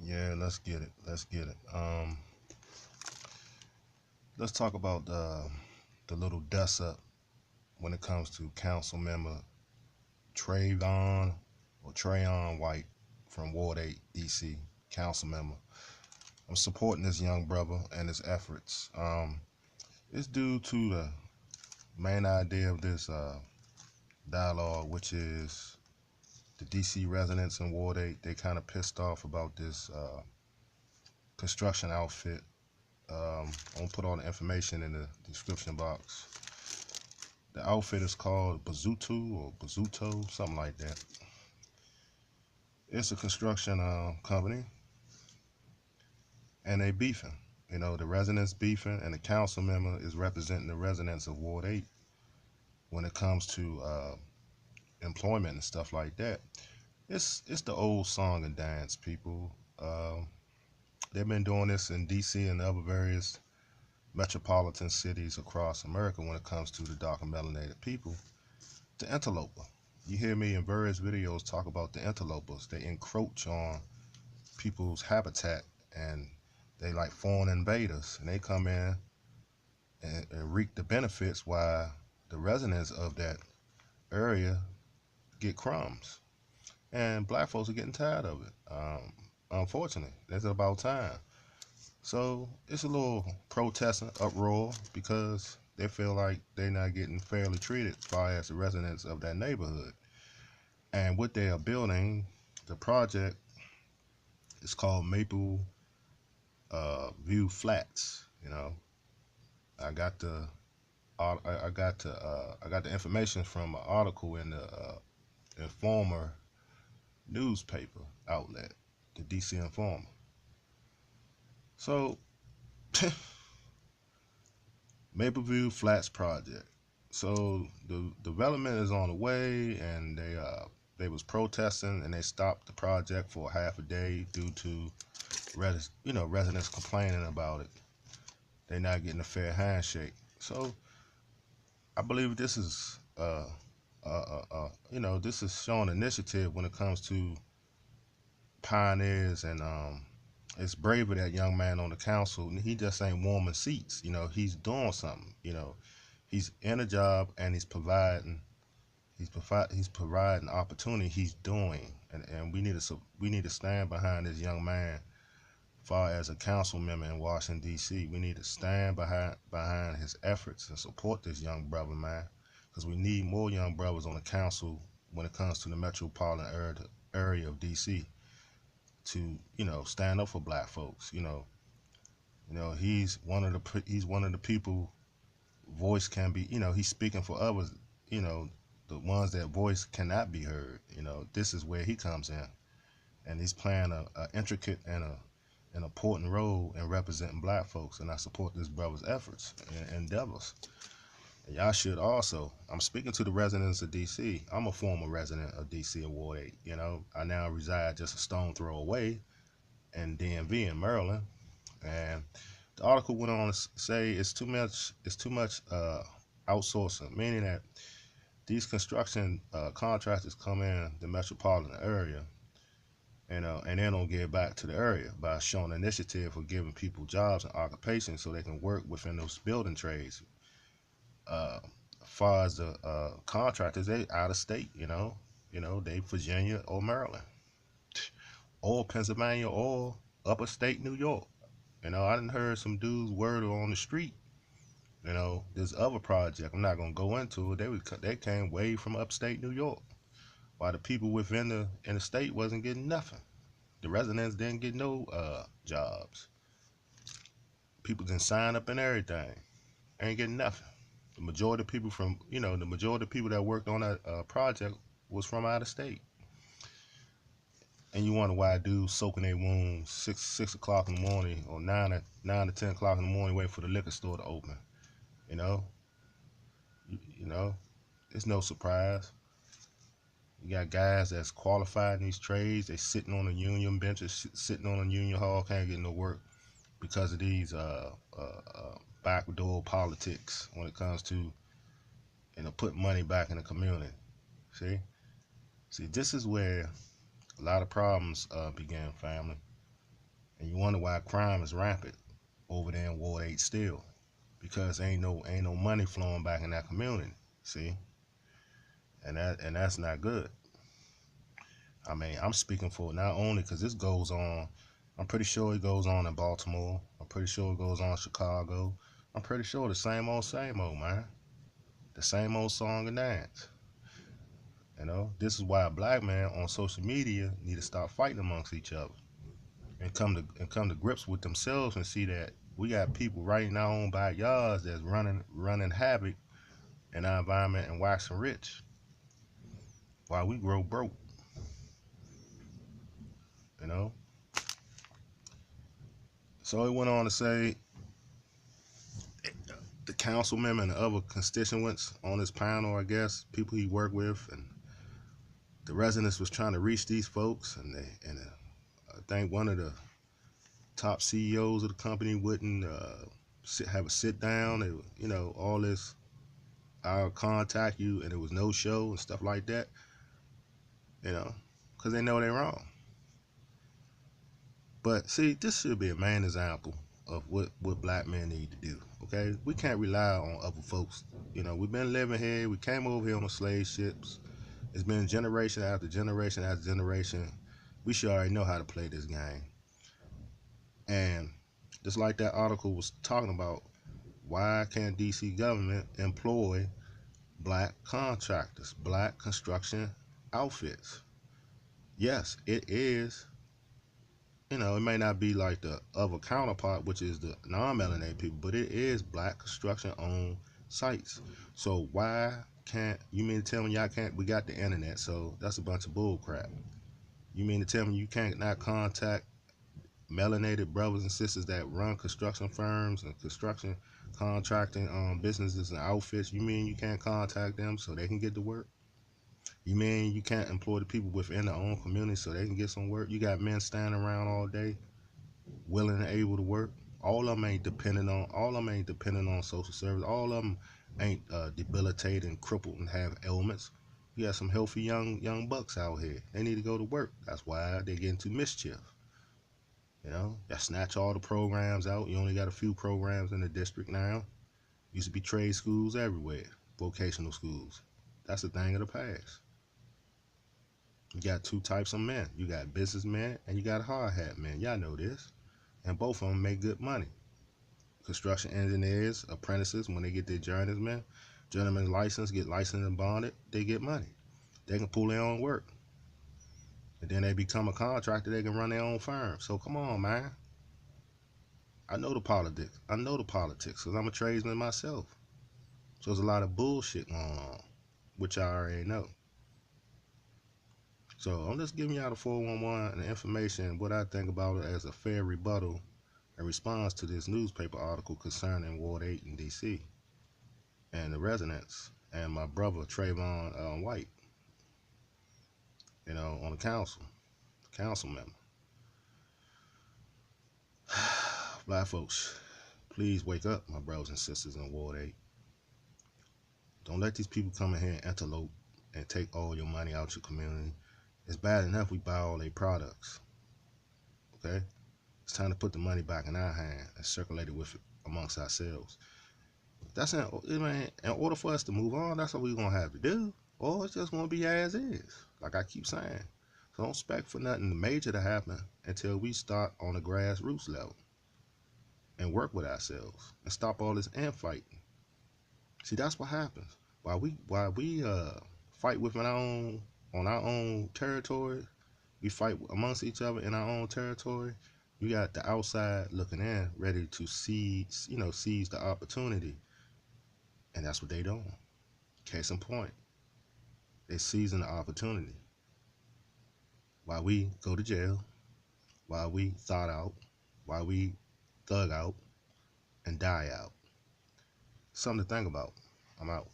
Yeah, let's get it. Let's get it. Let's talk about the little dust up when it comes to Council Member Trayon White from Ward 8, DC, Council Member. I'm supporting this young brother and his efforts. It's due to the main idea of this dialogue, which is the DC residents in Ward 8. They kind of pissed off about this construction outfit. I'm gonna put all the information in the description box. The outfit is called Bozzuto, something like that. It's a construction company, and they beefing. You know, the residents beefing, and the council member is representing the residents of Ward 8 when it comes to employment and stuff like that. It's the old song and dance, people. They've been doing this in DC and other various metropolitan cities across America when it comes to the dark and melanated people. The interloper. You hear me in various videos talk about the interlopers. They encroach on people's habitat and they like foreign invaders, and they come in and reap the benefits while the residents of that area get crumbs. And black folks are getting tired of it. Unfortunately, it's about time. So it's a little protesting uproar because they feel like they're not getting fairly treated as far as the residents of that neighborhood. And what they are building, the project is called Maple View Flats. You know, I got the I got the information from an article in the Informer newspaper outlet, the DC Informer. So Mapleview Flats project. So the development is on the way, and they was protesting, and they stopped the project for half a day due to residents complaining about it. They're not getting a fair handshake. So I believe this is this is showing initiative when it comes to pioneers, and it's brave of that young man on the council. He just ain't warming seats. You know, he's doing something. You know, he's in a job and he's providing opportunity. He's doing, and we need to stand behind this young man. Far as a council member in Washington D.C., we need to stand behind his efforts and support this young brother, man, because we need more young brothers on the council when it comes to the metropolitan area of D.C. to stand up for black folks. He's one of the people voice can be. He's speaking for others. You know, the ones that voice cannot be heard. This is where he comes in, and he's playing a intricate and an important role in representing black folks. And I support this brother's efforts and endeavors. And y'all should also. I'm speaking to the residents of DC. I'm a former resident of DC in Ward 8. I now reside just a stone throw away in DMV in Maryland. And the article went on to say it's too much outsourcing, meaning that these construction contractors come in the metropolitan area, and they don't give back to the area by showing initiative for giving people jobs and occupations so they can work within those building trades. As far as the contractors, they out of state. They Virginia or Maryland or Pennsylvania or upper state New York. I didn't heard some dudes word on the street. This other project, I'm not gonna go into it. They came way from upstate New York, while the people within the state wasn't getting nothing. The residents didn't get no jobs. People didn't sign up and everything, ain't getting nothing. The majority of people that worked on that project was from out of state. And you wonder why dudes soaking their wounds 6 o'clock in the morning or 9 to 10 o'clock in the morning waiting for the liquor store to open. You know, you know, it's no surprise. You got guys that's qualified in these trades. They sitting on the union benches, sitting on a union hall, can't get no work because of these backdoor politics when it comes to putting money back in the community. See, this is where a lot of problems began, family. And you wonder why crime is rampant over there in Ward 8 still. Because ain't no money flowing back in that community. See? And that's not good. I mean, I'm speaking for not only because this goes on, I'm pretty sure it goes on in Baltimore. I'm pretty sure it goes on in Chicago. I'm pretty sure the same old, man. The same old song and dance. This is why black men on social media need to stop fighting amongst each other and come to grips with themselves and see that we got people right in our own backyards that's running havoc in our environment and waxing rich while we grow broke. You know. So it went on to say the councilman and the other constituents on this panel, I guess, people he worked with, and the residents was trying to reach these folks, and I think one of the top CEOs of the company wouldn't have a sit down. All this, I'll contact you, and it was no show and stuff like that. Because they know they're wrong. But see, this should be a main example of what black men need to do. Okay, we can't rely on other folks. We've been living here. We came over here on the slave ships. It's been generation after generation after generation. We should already know how to play this game. And just like that article was talking about, why can't DC government employ black contractors, black construction outfits? Yes, it is. It may not be like the other counterpart, which is the non-melanated people, but it is black construction-owned sites. So why can't you mean to tell me y'all can't? We got the internet, so that's a bunch of bull crap. You mean to tell me you can't not contact melanated brothers and sisters that run construction firms and construction contracting businesses and outfits? You mean you can't contact them so they can get to work? You mean you can't employ the people within their own community so they can get some work? You got men standing around all day, willing and able to work. All of them ain't dependent on social service. All of them ain't debilitated and crippled and have ailments. You got some healthy young bucks out here. They need to go to work. That's why they get into mischief. Y'all snatch all the programs out. You only got a few programs in the district now. Used to be trade schools everywhere, vocational schools. That's a thing of the past. You got two types of men. You got businessmen and you got hard hat men. Y'all know this. And both of them make good money. Construction engineers, apprentices, when they get their journeyman license, get licensed and bonded, they get money. They can pull their own work. And then they become a contractor, they can run their own firm. So come on, man. I know the politics because I'm a tradesman myself. So there's a lot of bullshit going on, which I already know. So I'm just giving y'all the 411 and the information, what I think about it as a fair rebuttal in response to this newspaper article concerning Ward 8 in D.C. and the residents and my brother Trayon White, on the council member. Black folks, please wake up, my brothers and sisters in Ward 8. Don't let these people come in here and interlope and take all your money out your community. It's bad enough we buy all their products. Okay? It's time to put the money back in our hand and circulate it with it amongst ourselves. That's in order for us to move on, that's what we're going to have to do. Or it's just going to be as is, like I keep saying. So don't expect for nothing major to happen until we start on the grassroots level and work with ourselves and stop all this infighting. See, that's what happens. While we fight on our own territory, we fight amongst each other in our own territory. You got the outside looking in, ready to seize the opportunity, and that's what they doing. Case in point, they seizing the opportunity. While we go to jail, while we thought out, while we thug out and die out. Something to think about. I'm out.